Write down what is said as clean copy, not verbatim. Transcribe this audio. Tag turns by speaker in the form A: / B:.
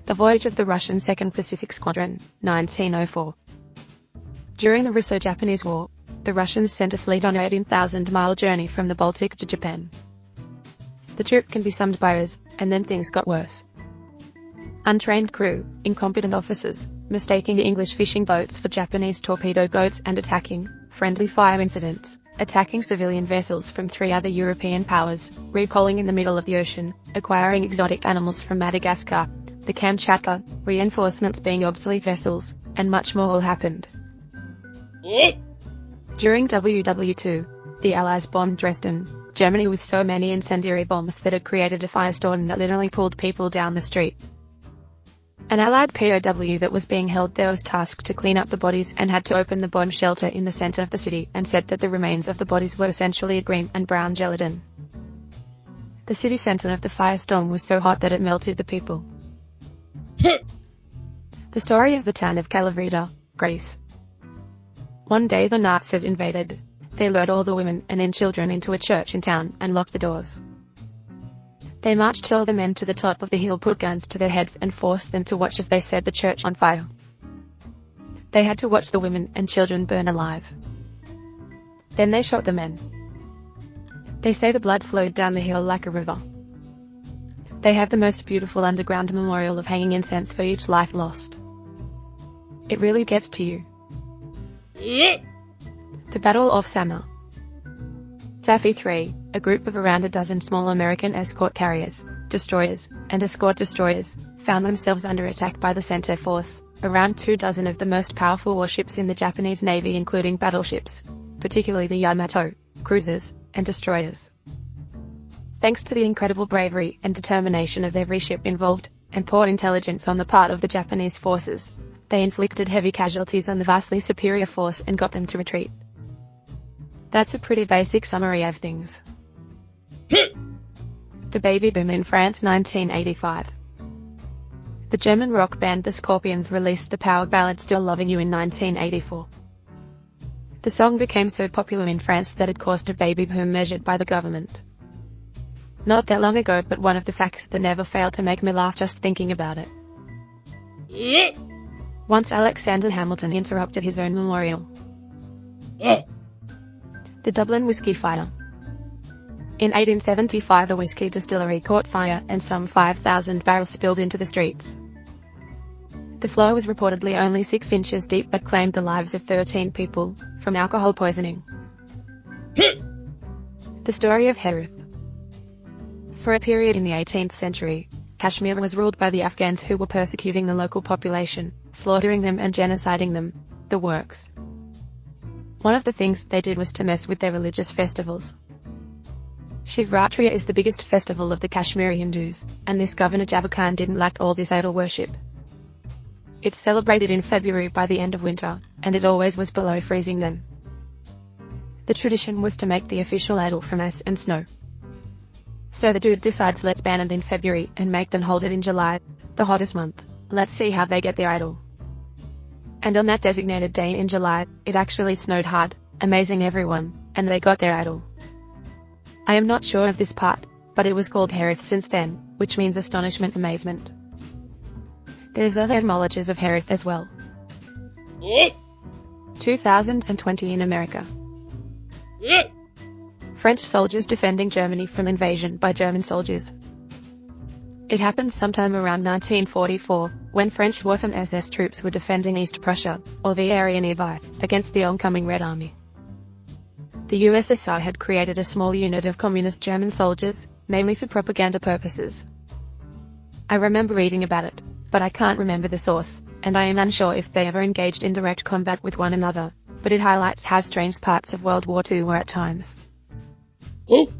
A: The voyage of the Russian 2nd Pacific Squadron, 1904. During the Russo-Japanese War, the Russians sent a fleet on an 18,000-mile journey from the Baltic to Japan. The trip can be summed by as, and then things got worse. Untrained crew, incompetent officers, mistaking English fishing boats for Japanese torpedo boats and attacking, friendly fire incidents, attacking civilian vessels from 3 other European powers, recalling in the middle of the ocean, acquiring exotic animals from Madagascar, the Kamchatka, reinforcements being obsolete vessels, and much more all happened. During WW2, the Allies bombed Dresden, Germany with so many incendiary bombs that it created a firestorm that literally pulled people down the street. An Allied POW that was being held there was tasked to clean up the bodies and had to open the bomb shelter in the center of the city and said that the remains of the bodies were essentially a green and brown gelatin. The city center of the firestorm was so hot that it melted the people. The story of the town of Kalavrita, Greece. One day the Nazis invaded. They lured all the women and children into a church in town and locked the doors. They marched all the men to the top of the hill, put guns to their heads and forced them to watch as they set the church on fire. They had to watch the women and children burn alive. Then they shot the men. They say the blood flowed down the hill like a river. They have the most beautiful underground memorial of hanging incense for each life lost. It really gets to you. The Battle of Samar. Taffy 3, a group of around a dozen small American escort carriers, destroyers, and escort destroyers, found themselves under attack by the Center Force, around 24 of the most powerful warships in the Japanese Navy, including battleships, particularly the Yamato, cruisers, and destroyers. Thanks to the incredible bravery and determination of every ship involved, and poor intelligence on the part of the Japanese forces, they inflicted heavy casualties on the vastly superior force and got them to retreat. That's a pretty basic summary of things. The baby boom in France, 1985. The German rock band The Scorpions released the power ballad Still Loving You in 1984. The song became so popular in France that it caused a baby boom measured by the government. Not that long ago, but one of the facts that never failed to make me laugh just thinking about it. Once Alexander Hamilton interrupted his own memorial. The Dublin Whiskey Fire. In 1875, a whiskey distillery caught fire and some 5,000 barrels spilled into the streets. The flow was reportedly only 6 inches deep but claimed the lives of 13 people, from alcohol poisoning. The story of Herith. For a period in the 18th century, Kashmir was ruled by the Afghans, who were persecuting the local population, slaughtering them and genociding them, the works. One of the things they did was to mess with their religious festivals. Shivratri is the biggest festival of the Kashmiri Hindus, and this Governor Jabbar Khan didn't like all this idol worship. It's celebrated in February by the end of winter, and it always was below freezing then. The tradition was to make the official idol from ice and snow. So the dude decides, let's ban it in February and make them hold it in July, the hottest month. Let's see how they get their idol. And on that designated day in July, it actually snowed hard, amazing everyone, and they got their idol. I am not sure of this part, but it was called Herith since then, which means astonishment, amazement. There's other etymologies of Herith as well. 2020 in America. French soldiers defending Germany from invasion by German soldiers. It happened sometime around 1944, when French Waffen SS troops were defending East Prussia, or the area nearby, against the oncoming Red Army. The USSR had created a small unit of communist German soldiers, mainly for propaganda purposes. I remember reading about it, but I can't remember the source, and I am unsure if they ever engaged in direct combat with one another, but it highlights how strange parts of World War II were at times.
B: Oh!